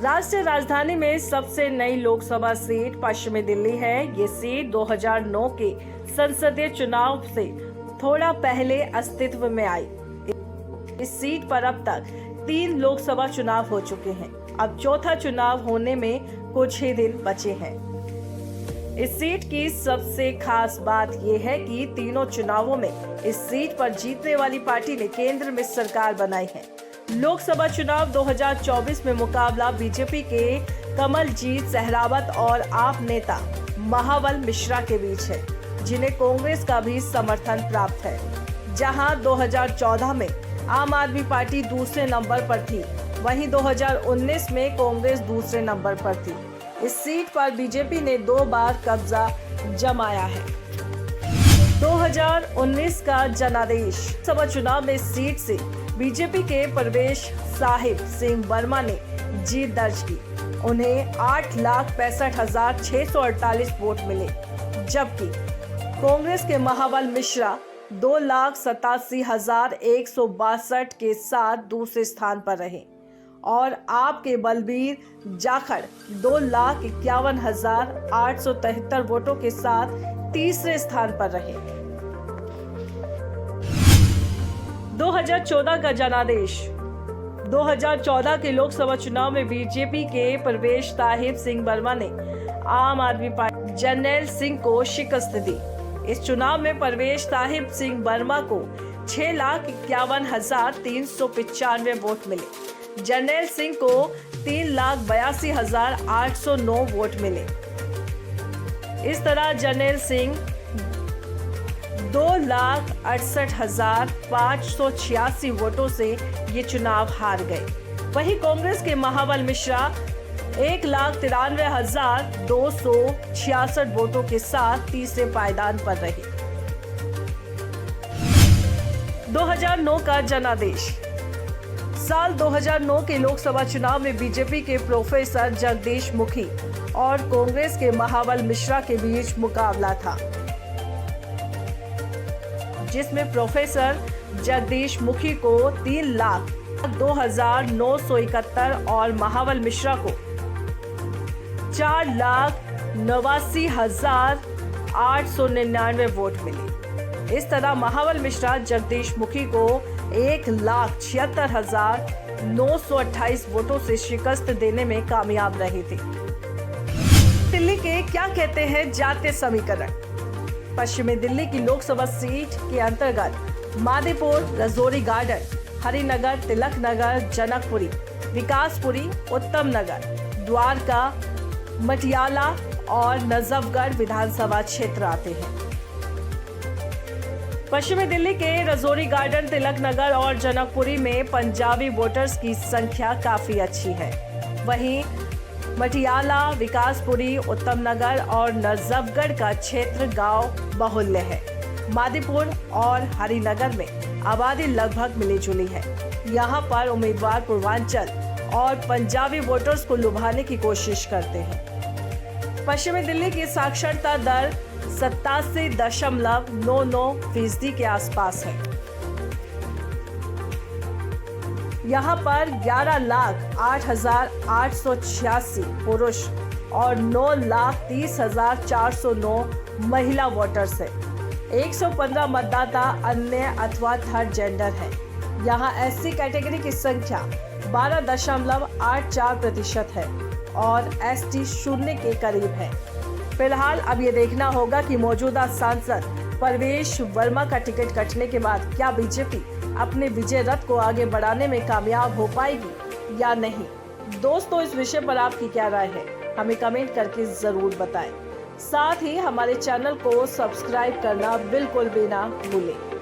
राष्ट्रीय राजधानी में सबसे नई लोकसभा सीट पश्चिमी दिल्ली है। ये सीट 2009 के संसदीय चुनाव से थोड़ा पहले अस्तित्व में आई। इस सीट पर अब तक 3 लोकसभा चुनाव हो चुके हैं। अब चौथा चुनाव होने में कुछ ही दिन बचे हैं। इस सीट की सबसे खास बात यह है कि तीनों चुनावों में इस सीट पर जीतने वाली पार्टी ने केंद्र में सरकार बनाई है। लोकसभा चुनाव 2024 में मुकाबला बीजेपी के कमलजीत सहरावत और आप नेता महाबल मिश्रा के बीच है, जिन्हें कांग्रेस का भी समर्थन प्राप्त है। जहां 2014 में आम आदमी पार्टी दूसरे नंबर पर थी, वहीं 2019 में कांग्रेस दूसरे नंबर पर थी। इस सीट पर बीजेपी ने 2 बार कब्जा जमाया है। 2019 का जनादेश सभा चुनाव में इस सीट से बीजेपी के प्रवेश साहिब सिंह वर्मा ने जीत दर्ज की। उन्हें 8,65,648 वोट मिले, जबकि कांग्रेस के महाबल मिश्रा 2,87,162 के साथ दूसरे स्थान पर रहे और आपके बलबीर जाखड़ 2,51,873 वोटों के साथ तीसरे स्थान पर रहे। 2014 का जनादेश 2014 के लोकसभा चुनाव में बीजेपी के प्रवेश साहिब सिंह वर्मा ने आम आदमी पार्टी जर्नैल सिंह को शिकस्त दी। इस चुनाव में प्रवेश साहिब सिंह वर्मा को 6,51,395 वोट मिले। जर्नैल सिंह को 3,82,809 वोट मिले। इस तरह जर्नैल सिंह 2,68,586 वोटों से ये चुनाव हार गए। वहीं कांग्रेस के महाबल मिश्रा 1,93,266 वोटों के साथ तीसरे पायदान पर रहे। 2009 का जनादेश साल 2009 के लोकसभा चुनाव में बीजेपी के प्रोफेसर जगदीश मुखी और कांग्रेस के महाबल मिश्रा के बीच मुकाबला था, जिसमें प्रोफेसर जगदीश मुखी को 3,02,971 और महाबल मिश्रा को 4,89,899 वोट मिले। इस तरह महाबल मिश्रा जगदीश मुखी को 1,76,928 वोटों से शिकस्त देने में कामयाब रहे थे। दिल्ली के क्या कहते हैं जातीय समीकरण। पश्चिमी दिल्ली की लोकसभा सीट के अंतर्गत मादीपुर, रजौरी गार्डन, हरिनगर, तिलक नगर, जनकपुरी, विकासपुरी, उत्तम नगर, द्वारका, मटियाला और नजफगढ़ विधानसभा क्षेत्र आते हैं। पश्चिमी दिल्ली के रजौरी गार्डन, तिलक नगर और जनकपुरी में पंजाबी वोटर्स की संख्या काफी अच्छी है। वहीं मटियाला, विकासपुरी, उत्तम नगर और नजफगढ़ का क्षेत्र गांव बाहुल्य है। मादीपुर और हरिनगर में आबादी लगभग मिली जुली है। यहां पर उम्मीदवार पूर्वांचल और पंजाबी वोटर्स को लुभाने की कोशिश करते हैं। पश्चिमी दिल्ली की साक्षरता दर 87.99% के आसपास है। यहाँ पर 11,08,886 पुरुष और 9,30,409 महिला वोटर्स है। 115 मतदाता अन्य अथवा थर्ड जेंडर है। यहाँ एससी कैटेगरी की संख्या 12.84% है और एसटी 0 के करीब है। फिलहाल अब ये देखना होगा कि मौजूदा सांसद प्रवेश वर्मा का टिकट कटने के बाद क्या बीजेपी अपने विजय रथ को आगे बढ़ाने में कामयाब हो पाएगी या नहीं। दोस्तों, इस विषय पर आपकी क्या राय है, हमें कमेंट करके जरूर बताएं। साथ ही हमारे चैनल को सब्सक्राइब करना बिल्कुल भी ना भूलें।